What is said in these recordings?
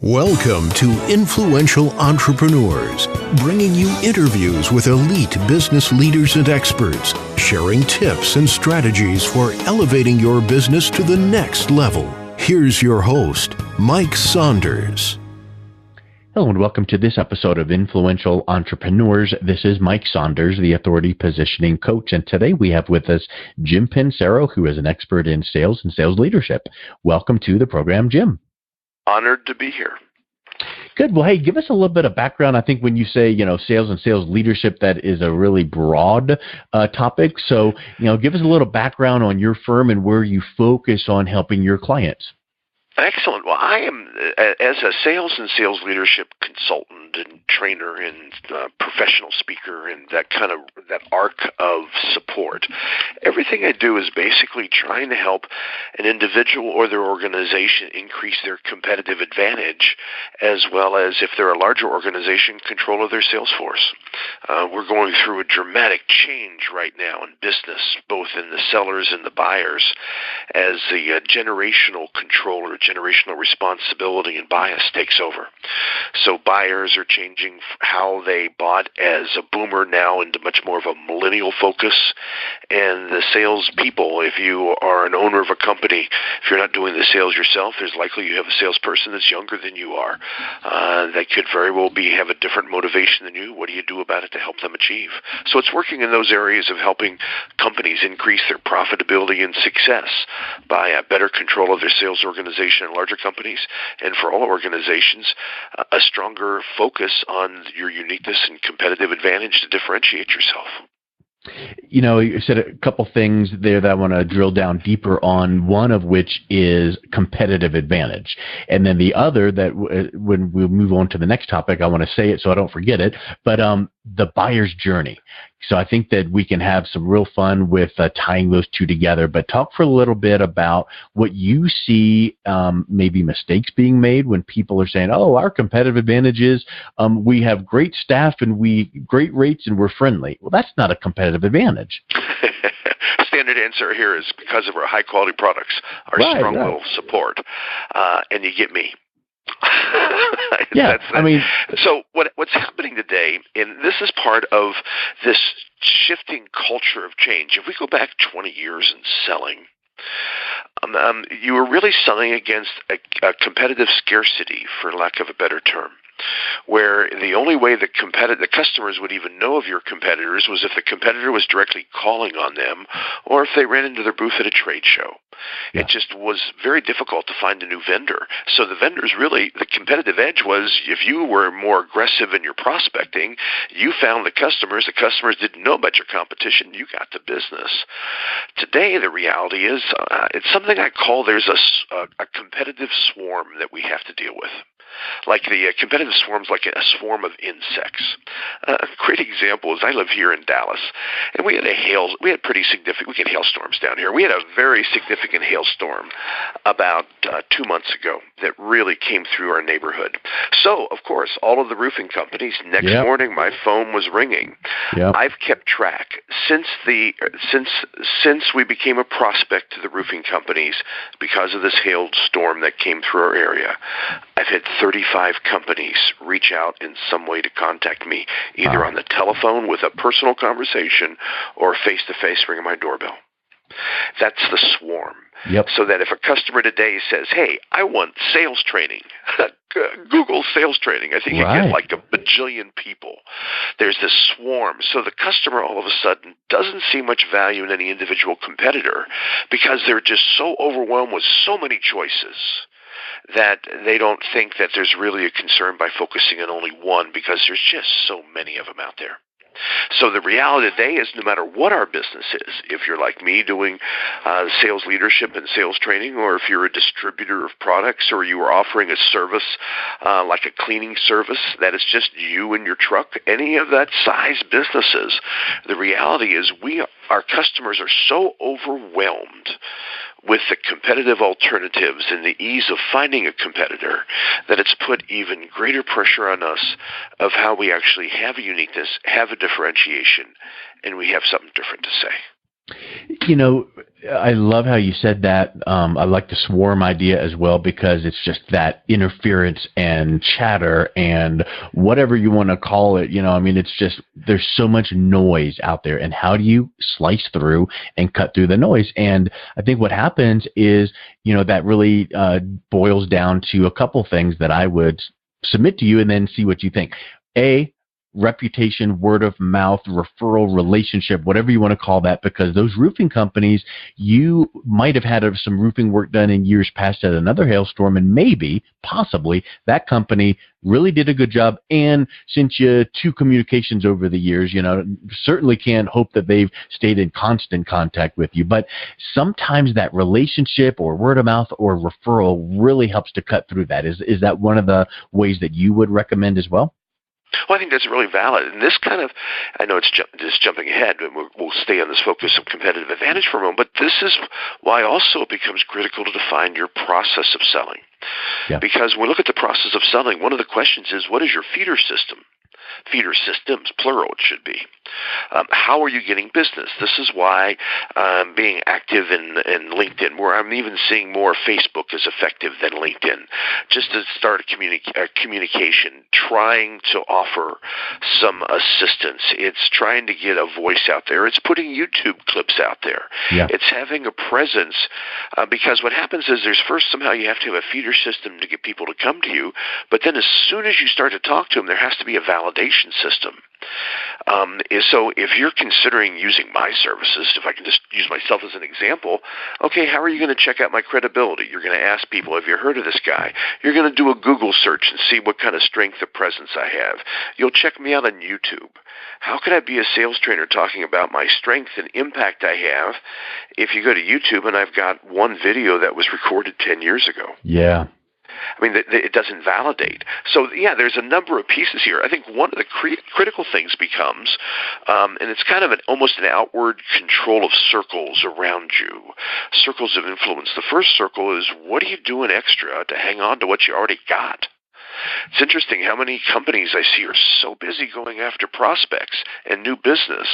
Welcome to Influential Entrepreneurs, bringing you interviews with elite business leaders and experts, sharing tips and strategies for elevating your business to the next level. Here's your host, Mike Saunders. Hello and welcome to this episode of Influential Entrepreneurs. This is Mike Saunders, the Authority Positioning Coach, and today we have with us Jim Pancero, who is an expert in sales and sales leadership. Welcome to the program, Jim. Honored to be here. Good. Well, hey, give us a little bit of background. I think when you say, sales and sales leadership, that is a really broad topic. So, give us a little background on your firm and where you focus on helping your clients. Excellent. Well, I am, as a sales and sales leadership consultant and trainer and professional speaker and that arc of support, everything I do is basically trying to help an individual or their organization increase their competitive advantage, as well as, if they're a larger organization, control of their sales force. We're going through a dramatic change right now in business, both in the sellers and the buyers, as the generational controller, generational responsibility and bias takes over. So buyers are changing how they bought as a boomer now into much more of a millennial focus. And the sales people, if you are an owner of a company, if you're not doing the sales yourself, there's likely you have a salesperson that's younger than you are. That could very well have a different motivation than you. What do you do about it to help them achieve? So it's working in those areas of helping companies increase their profitability and success by a better control of their sales organization in larger companies, and for all organizations, a stronger focus on your uniqueness and competitive advantage to differentiate yourself. You said a couple things there that I want to drill down deeper on, one of which is competitive advantage. And then the other that when we move on to the next topic, I want to say it so I don't forget it, but the buyer's journey. So I think that we can have some real fun with tying those two together. But talk for a little bit about what you see, maybe mistakes being made when people are saying, "Oh, our competitive advantage is we have great staff and great rates and we're friendly." Well, that's not a competitive advantage. Standard answer here is because of our high quality products, our strong will support, and you get me. Yeah, So what's happening today, and this is part of this shifting culture of change. If we go back 20 years in selling, you were really selling against a competitive scarcity, for lack of a better term, where the only way the customers would even know of your competitors was if the competitor was directly calling on them or if they ran into their booth at a trade show. Yeah. It just was very difficult to find a new vendor. So the vendors really, the competitive edge was if you were more aggressive in your prospecting, you found the customers didn't know about your competition, you got the business. Today, the reality is, it's something I call there's a competitive swarm that we have to deal with. Like the competitive swarms, like a swarm of insects. A great example is I live here in Dallas, and we had pretty significant. We get hailstorms down here. We had a very significant hailstorm about 2 months ago that really came through our neighborhood. So, of course, all of the roofing companies. Next morning, my phone was ringing. Yep. I've kept track since we became a prospect to the roofing companies because of this hailstorm that came through our area. I've had 35 companies reach out in some way to contact me, either on the telephone with a personal conversation or face-to-face ringing my doorbell. That's the swarm. Yep. So that if a customer today says, "Hey, I want sales training," Google sales training. I think you get like a bajillion people. There's this swarm. So the customer all of a sudden doesn't see much value in any individual competitor because they're just so overwhelmed with so many choices that they don't think that there's really a concern by focusing on only one because there's just so many of them out there. So the reality today is no matter what our business is, if you're like me doing sales leadership and sales training, or if you're a distributor of products, or you are offering a service like a cleaning service that is just you and your truck, any of that size businesses, the reality is our customers are so overwhelmed with the competitive alternatives and the ease of finding a competitor that it's put even greater pressure on us of how we actually have a uniqueness, have a differentiation, and we have something different to say. You know, I love how you said that. I like the swarm idea as well, because it's just that interference and chatter and whatever you want to call it. I mean, it's just, there's so much noise out there. And how do you slice through and cut through the noise? And I think what happens is, that really boils down to a couple things that I would submit to you and then see what you think. A, reputation, word of mouth, referral, relationship, whatever you want to call that, because those roofing companies, you might have had some roofing work done in years past at another hailstorm, and maybe, possibly, that company really did a good job and sent you 2 communications over the years. Certainly can't hope that they've stayed in constant contact with you, but sometimes that relationship or word of mouth or referral really helps to cut through that. Is that one of the ways that you would recommend as well? Well, I think that's really valid. And this kind of, I know it's just jumping ahead, but we'll stay on this focus of competitive advantage for a moment, but this is why also it becomes critical to define your process of selling. Yeah. Because when we look at the process of selling, one of the questions is, what is your feeder system? Feeder systems, plural it should be. How are you getting business? This is why being active in LinkedIn, where I'm even seeing more Facebook is effective than LinkedIn, just to start a communication, trying to offer some assistance. It's trying to get a voice out there. It's putting YouTube clips out there. Yeah. It's having a presence, because what happens is there's first somehow you have to have a feeder system to get people to come to you, but then as soon as you start to talk to them, there has to be a validation system. So if you're considering using my services, if I can just use myself as an example, okay, how are you going to check out my credibility? You're going to ask people, have you heard of this guy? You're going to do a Google search and see what kind of strength of presence I have. You'll check me out on YouTube. How can I be a sales trainer talking about my strength and impact I have if you go to YouTube and I've got one video that was recorded 10 years ago? Yeah. I mean, it doesn't validate. So, yeah, there's a number of pieces here. I think one of the critical things becomes, and it's kind of almost an outward control of circles around you, circles of influence. The first circle is, what are you doing extra to hang on to what you already got? It's interesting how many companies I see are so busy going after prospects and new business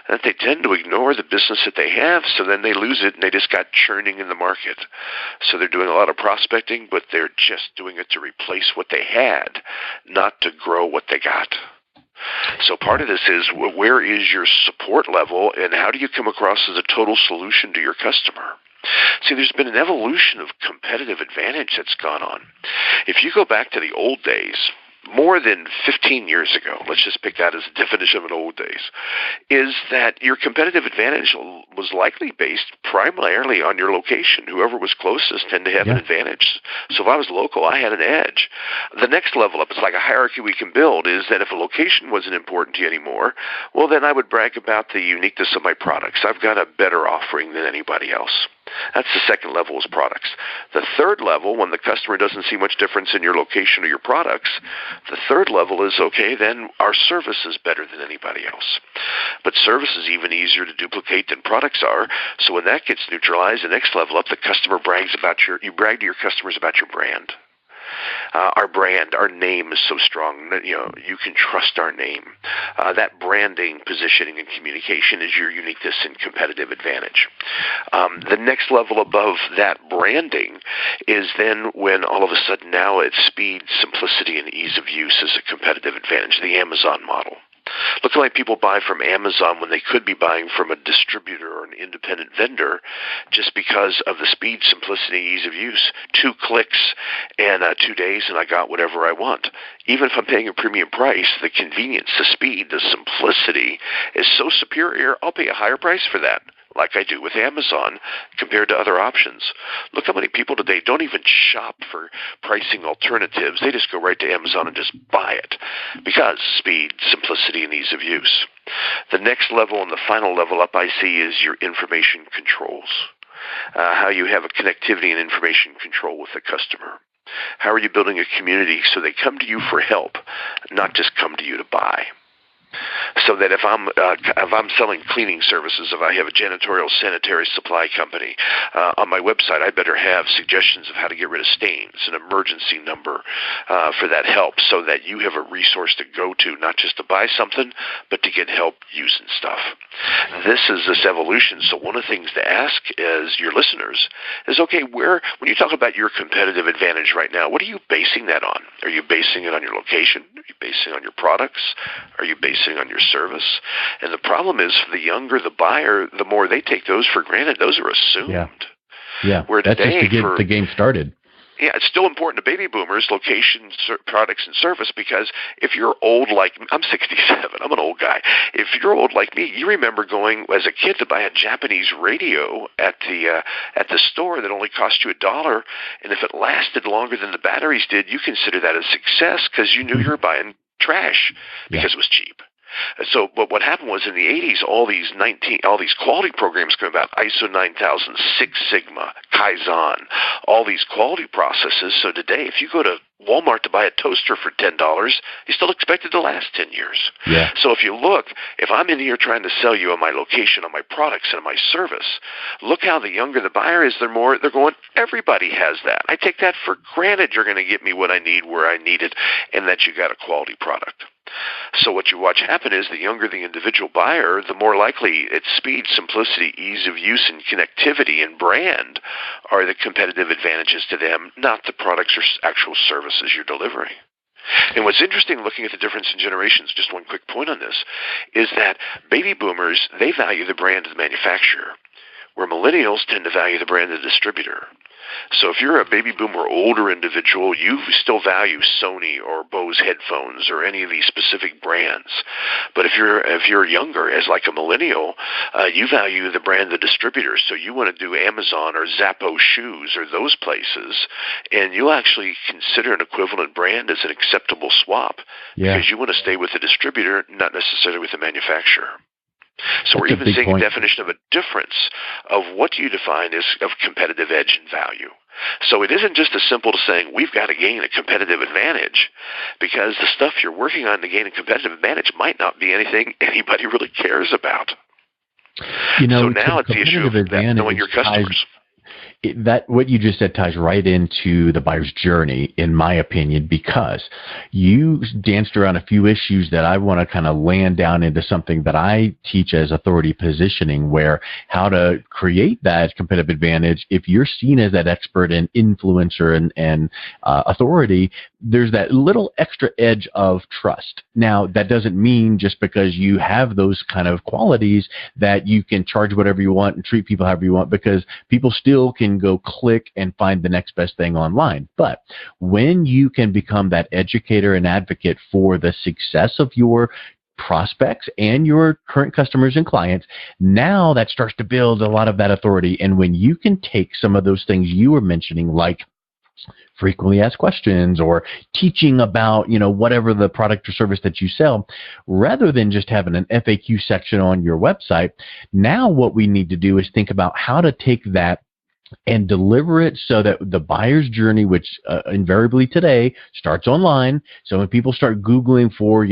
that they tend to ignore the business that they have, so then they lose it and they just got churning in the market. So they're doing a lot of prospecting, but they're just doing it to replace what they had, not to grow what they got. So part of this is, where is your support level and how do you come across as a total solution to your customer? See, there's been an evolution of competitive advantage that's gone on. If you go back to the old days, more than 15 years ago, let's just pick that as a definition of an old days, is that your competitive advantage was likely based primarily on your location. Whoever was closest tended to have an advantage. So if I was local, I had an edge. The next level up, it's like a hierarchy we can build, is that if a location wasn't important to you anymore, well, then I would brag about the uniqueness of my products. I've got a better offering than anybody else. That's the second level, is products. The third level, when the customer doesn't see much difference in your location or your products, the third level is, okay, then our service is better than anybody else. But service is even easier to duplicate than products are. So when that gets neutralized, the next level up, the customer brags about you brag to your customers about your brand. Our brand, our name is so strong that you can trust our name. That branding, positioning, and communication is your uniqueness and competitive advantage. The next level above that branding is then when all of a sudden now it's speed, simplicity, and ease of use is a competitive advantage, the Amazon model. Look at like people buy from Amazon when they could be buying from a distributor or an independent vendor, just because of the speed, simplicity, ease of use. 2 clicks and 2 days, and I got whatever I want. Even if I'm paying a premium price, the convenience, the speed, the simplicity is so superior, I'll pay a higher price for that, like I do with Amazon compared to other options. Look how many people today don't even shop for pricing alternatives. They just go right to Amazon and just buy it because speed, simplicity, and ease of use. The next level and the final level up I see is your information controls, how you have a connectivity and information control with the customer. How are you building a community so they come to you for help, not just come to you to buy? So that if I'm selling cleaning services, if I have a janitorial sanitary supply company on my website, I better have suggestions of how to get rid of stains, an emergency number for that help, so that you have a resource to go to, not just to buy something, but to get help using stuff. This is this evolution. So one of the things to ask is your listeners is, okay, when you talk about your competitive advantage right now, what are you basing that on? Are you basing it on your location? Are you basing it on your products? Are you basing it on your service? And the problem is, the younger the buyer, the more they take those for granted. Those are assumed. Yeah. Where that's today, just to get the game started. Yeah, it's still important to baby boomers, location, products, and service, because if you're old like me, I'm 67, I'm an old guy. If you're old like me, you remember going as a kid to buy a Japanese radio at the store that only cost you $1, and if it lasted longer than the batteries did, you consider that a success because you knew you were buying trash because it was cheap. So, but what happened was in the 80s, all these quality programs came about: ISO 9000, Six Sigma, Kaizen, all these quality processes. So today, if you go to Walmart to buy a toaster for $10, you still expect it to last 10 years. Yeah. So if you look, if I'm in here trying to sell you on my location, on my products, and on my service, look how the younger the buyer is, they're going, everybody has that. I take that for granted. You're going to get me what I need where I need it, and that you got a quality product. So what you watch happen is, the younger the individual buyer, the more likely its speed, simplicity, ease of use, and connectivity and brand are the competitive advantages to them, not the products or actual services you're delivering. And what's interesting, looking at the difference in generations, just one quick point on this, is that baby boomers, they value the brand of the manufacturer, where millennials tend to value the brand of the distributor. So if you're a baby boomer older individual, you still value Sony or Bose headphones or any of these specific brands. But if you're younger, as like a millennial, you value the brand of the distributor. So you want to do Amazon or Zappos shoes or those places, and you'll actually consider an equivalent brand as an acceptable swap because you want to stay with the distributor, not necessarily with the manufacturer. So we're even seeing a definition of a difference of what you define as of competitive edge and value. So it isn't just as simple as saying we've got to gain a competitive advantage, because the stuff you're working on to gain a competitive advantage might not be anything anybody really cares about. So now it's the issue of knowing your customers. That what you just said ties right into the buyer's journey, in my opinion, because you danced around a few issues that I want to kind of land down into something that I teach as authority positioning, where how to create that competitive advantage. If you're seen as that expert and influencer and authority, there's that little extra edge of trust. Now, that doesn't mean just because you have those kind of qualities that you can charge whatever you want and treat people however you want, because people still can go click and find the next best thing online. But when you can become that educator and advocate for the success of your prospects and your current customers and clients, now that starts to build a lot of that authority. And when you can take some of those things you were mentioning, like frequently asked questions or teaching about, whatever the product or service that you sell, rather than just having an FAQ section on your website, now what we need to do is think about how to take that and deliver it so that the buyer's journey, which invariably today starts online. So when people start Googling for,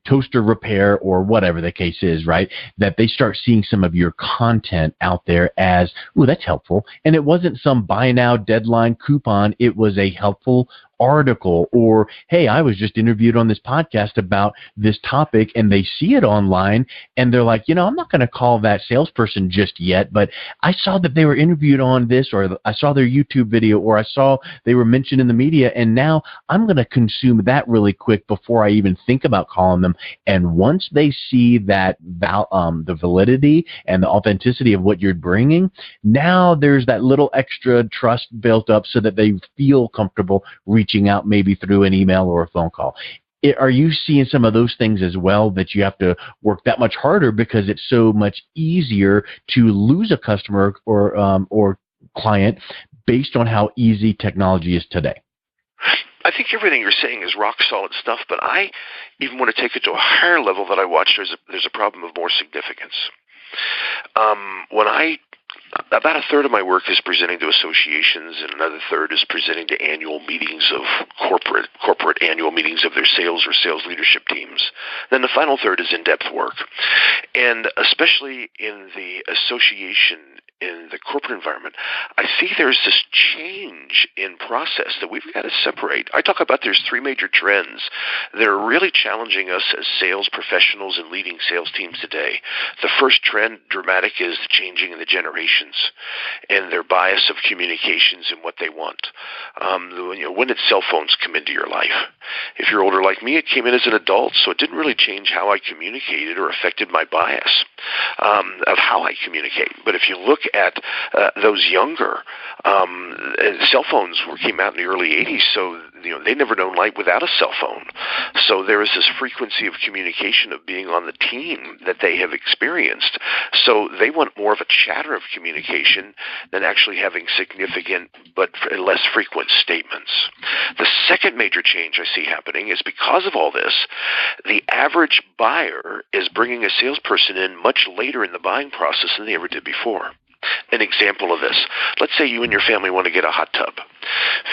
toaster repair or whatever the case is, right, that they start seeing some of your content out there as, ooh, that's helpful. And it wasn't some buy now deadline coupon. It was a helpful article, or, hey, I was just interviewed on this podcast about this topic, and they see it online and they're like, I'm not going to call that salesperson just yet, but I saw that they were interviewed on this, or I saw their YouTube video, or I saw they were mentioned in the media, and now I'm going to consume that really quick before I even think about calling them. And once they see that the validity and the authenticity of what you're bringing, now there's that little extra trust built up so that they feel comfortable reaching out, maybe through an email or a phone call. Are you seeing some of those things as well, that you have to work that much harder because it's so much easier to lose a customer or client based on how easy technology is today? I think everything you're saying is rock solid stuff, but I even want to take it to a higher level that I watch. There's a problem of more significance. About a third of my work is presenting to associations, and another third is presenting to annual meetings of corporate annual meetings of their sales or sales leadership teams. Then the final third is in-depth work. And especially in the association, in the corporate environment, I see there's this change in process that we've got to separate. I talk about there's three major trends that are really challenging us as sales professionals and leading sales teams today. The first trend, dramatic, is the changing in the generations and their bias of communications and what they want. When did cell phones come into your life? If you're older like me, it came in as an adult, so it didn't really change how I communicated or affected my bias of how I communicate. But if you look at those younger, cell phones came out in the early 80s, so they never known life without a cell phone. So there is this frequency of communication of being on the team that they have experienced. So they want more of a chatter of communication than actually having significant but less frequent statements. The second major change I see happening is because of all this, the average buyer is bringing a salesperson in much later in the buying process than they ever did before. An example of this, let's say you and your family want to get a hot tub.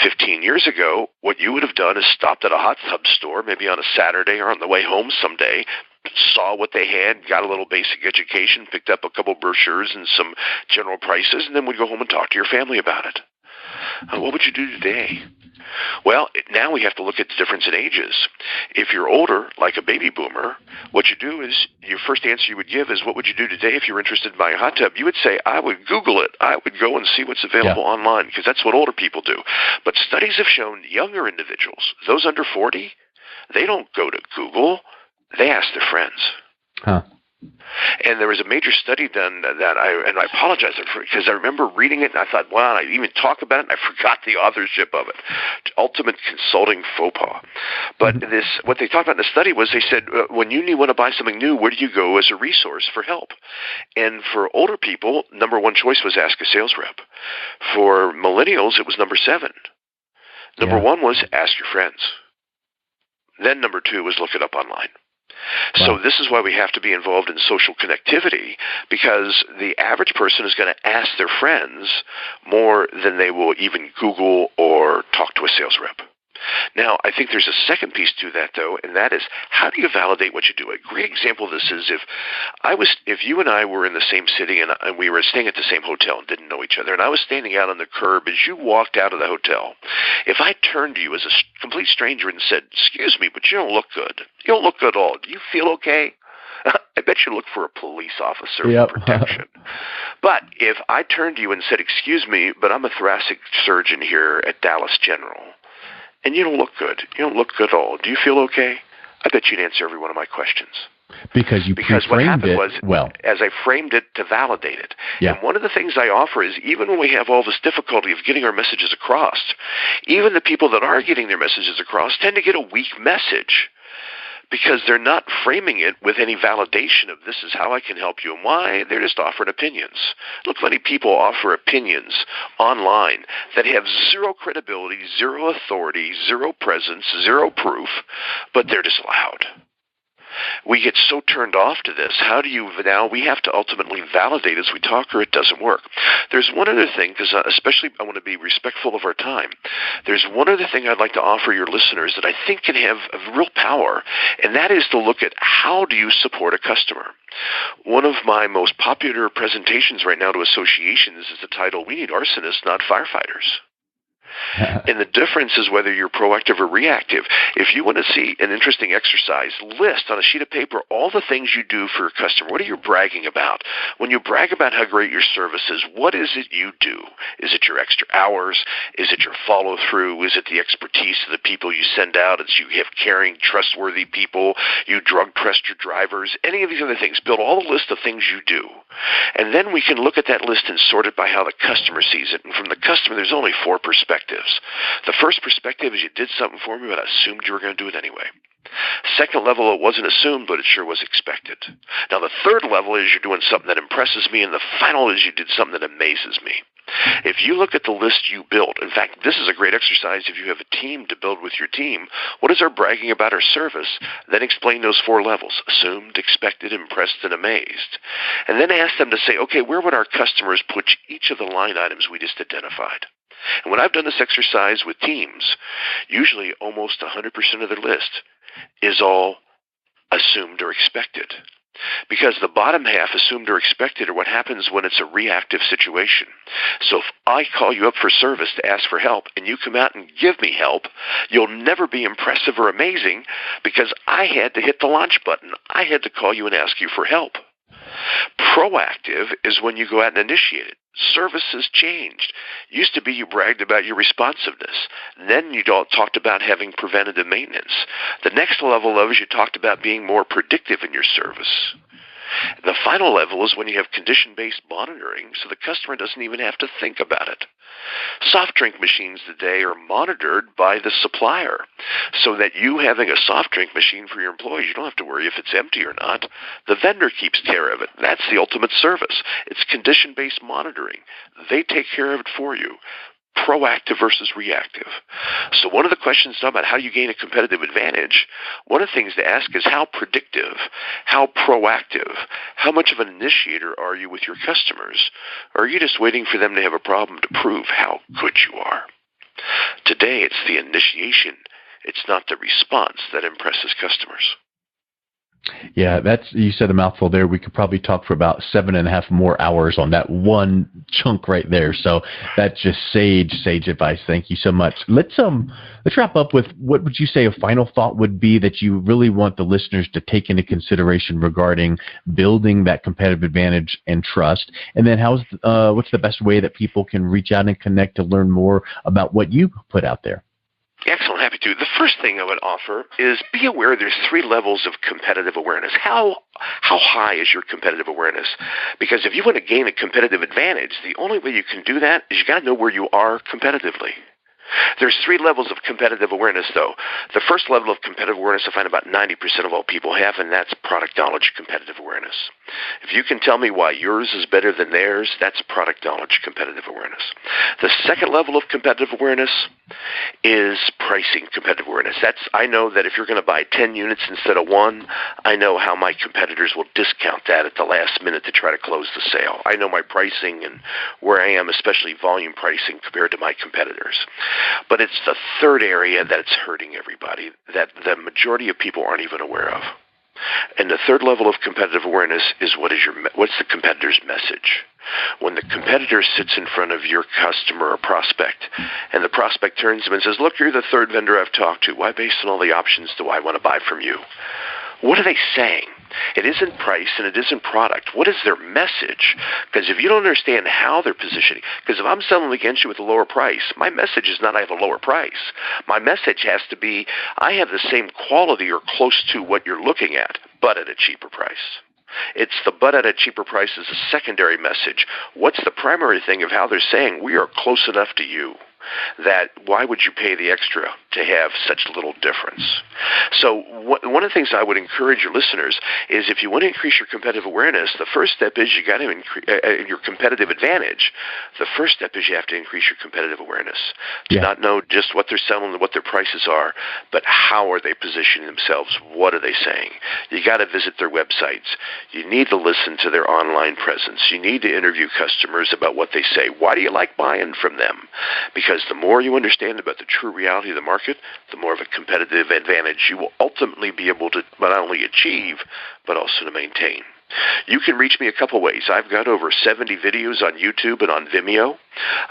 15 years ago, what you would have done is stopped at a hot tub store, maybe on a Saturday or on the way home someday, saw what they had, got a little basic education, picked up a couple brochures and some general prices, and then would go home and talk to your family about it. What would you do today? Well, now we have to look at the difference in ages. If you're older, like a baby boomer, what you do is, your first answer you would give is, what would you do today if you were interested in buying a hot tub? You would say, I would Google it. I would go and see what's available online, because that's what older people do. But studies have shown younger individuals, those under 40, they don't go to Google. They ask their friends. Huh. And there was a major study done that I apologize for, because I remember reading it and I thought, wow, I even talk about it and I forgot the authorship of it. Ultimate consulting faux pas. But what they talked about in the study was, they said, when you want to buy something new, where do you go as a resource for help? And for older people, number one choice was ask a sales rep. For millennials, it was number 7. Number 1 was ask your friends. Then number 2 was look it up online. Wow. So this is why we have to be involved in social connectivity, because the average person is going to ask their friends more than they will even Google or talk to a sales rep. Now, I think there's a second piece to that, though, and that is, how do you validate what you do? A great example of this is if you and I were in the same city and we were staying at the same hotel and didn't know each other, and I was standing out on the curb as you walked out of the hotel, if I turned to you as a complete stranger and said, excuse me, but you don't look good. You don't look good at all. Do you feel okay? I bet you look for a police officer for protection. But if I turned to you and said, excuse me, but I'm a thoracic surgeon here at Dallas General, and you don't look good. You don't look good at all. Do you feel okay? I bet you'd answer every one of my questions. Because what happened was, as I framed it to validate it. Yeah. And one of the things I offer is, even when we have all this difficulty of getting our messages across, even the people that are getting their messages across tend to get a weak message, because they're not framing it with any validation of, this is how I can help you and why. They're just offering opinions. Look, many people offer opinions online that have zero credibility, zero authority, zero presence, zero proof, but they're just loud. We get so turned off to this. How do you now? We have to ultimately validate as we talk, or it doesn't work. There's one other thing, because especially I want to be respectful of our time. There's one other thing I'd like to offer your listeners that I think can have a real power, and that is to look at, how do you support a customer? One of my most popular presentations right now to associations is the title, We Need Arsonists, Not Firefighters. And the difference is whether you're proactive or reactive. If you want to see an interesting exercise, list on a sheet of paper all the things you do for a customer. What are you bragging about? When you brag about how great your service is, what is it you do? Is it your extra hours? Is it your follow-through? Is it the expertise of the people you send out? It's you have caring, trustworthy people. You drug-test your drivers. Any of these other things. Build all the list of things you do. And then we can look at that list and sort it by how the customer sees it. And from the customer, there's only 4 perspectives. The first perspective is, you did something for me, but I assumed you were going to do it anyway. Second level, it wasn't assumed, but it sure was expected. Now, the third level is, you're doing something that impresses me, and the final is, you did something that amazes me. If you look at the list you built, in fact, this is a great exercise if you have a team to build with your team. What is our bragging about our service? Then explain those 4 levels: assumed, expected, impressed, and amazed. And then ask them to say, okay, where would our customers put each of the line items we just identified? And when I've done this exercise with teams, usually almost 100% of their list is all assumed or expected. Because the bottom half, assumed or expected, are what happens when it's a reactive situation. So if I call you up for service to ask for help and you come out and give me help, you'll never be impressive or amazing because I had to hit the launch button. I had to call you and ask you for help. Proactive is when you go out and initiate it. Service has changed. Used to be you bragged about your responsiveness. Then you talked about having preventative maintenance. The next level of is you talked about being more predictive in your service. The final level is when you have condition-based monitoring, so the customer doesn't even have to think about it. Soft drink machines today are monitored by the supplier, so that you having a soft drink machine for your employees, you don't have to worry if it's empty or not. The vendor keeps care of it. That's the ultimate service. It's condition-based monitoring. They take care of it for you. Proactive versus reactive. So one of the questions about how you gain a competitive advantage, one of the things to ask is how predictive, how proactive, how much of an initiator are you with your customers? Or are you just waiting for them to have a problem to prove how good you are? Today it's the initiation. It's not the response that impresses customers. Yeah, you said a mouthful there. We could probably talk for about 7.5 more hours on that one chunk right there. So that's just sage advice. Thank you so much. Let's wrap up with what would you say a final thought would be that you really want the listeners to take into consideration regarding building that competitive advantage and trust, and then what's the best way that people can reach out and connect to learn more about what you put out there? Excellent. Happy to. The first thing I would offer is be aware there's 3 levels of competitive awareness. How high is your competitive awareness? Because if you want to gain a competitive advantage, the only way you can do that is you got to know where you are competitively. There's 3 levels of competitive awareness, though. The first level of competitive awareness I find about 90% of all people have, and that's product knowledge competitive awareness. If you can tell me why yours is better than theirs, that's product knowledge competitive awareness. The second level of competitive awareness is pricing competitive awareness. I know that if you're going to buy 10 units instead of 1, I know how my competitors will discount that at the last minute to try to close the sale. I know my pricing and where I am, especially volume pricing compared to my competitors. But it's the third area that's hurting everybody, that the majority of people aren't even aware of. And the third level of competitive awareness is what's the competitor's message? When the competitor sits in front of your customer or prospect, and the prospect turns to him and says, look, you're the third vendor I've talked to. Why, based on all the options, do I want to buy from you? What are they saying? It isn't price and it isn't product. What is their message? Because if you don't understand how they're positioning, because if I'm selling against you with a lower price, my message is not I have a lower price. My message has to be I have the same quality or close to what you're looking at, but at a cheaper price. It's the but at a cheaper price is a secondary message. What's the primary thing of how they're saying we are close enough to you that why would you pay the extra to have such little difference? So one of the things I would encourage your listeners is if you want to increase your competitive awareness, the first step is you got to increase your competitive advantage. The first step is you have to increase your competitive awareness. To not know just what they're selling and what their prices are, but how are they positioning themselves? What are they saying? You got to visit their websites. You need to listen to their online presence. You need to interview customers about what they say. Why do you like buying from them? Because the more you understand about the true reality of the market, the more of a competitive advantage you will ultimately be able to not only achieve, but also to maintain. You can reach me a couple ways. I've got over 70 videos on YouTube and on Vimeo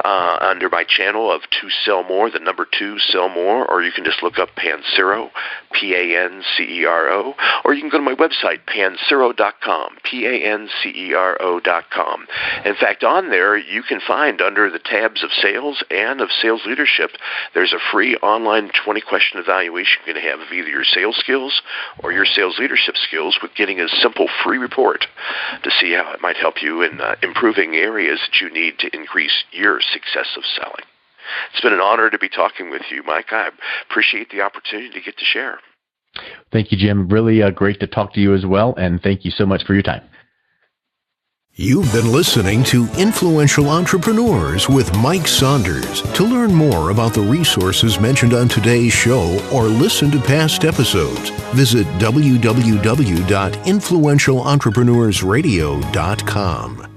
under my channel of 2 Sell More, the number 2 Sell More, or you can just look up Pancero, Pancero, or you can go to my website, pancero.com, Pancero.com. In fact, on there you can find under the tabs of sales and of sales leadership, there's a free online 20-question evaluation you can have of either your sales skills or your sales leadership skills with getting a simple free report to see how it might help you in improving areas that you need to increase your success of selling. It's been an honor to be talking with you, Mike. I appreciate the opportunity to get to share. Thank you, Jim. Really great to talk to you as well, and thank you so much for your time. You've been listening to Influential Entrepreneurs with Mike Saunders. To learn more about the resources mentioned on today's show or listen to past episodes, visit www.influentialentrepreneurssradio.com.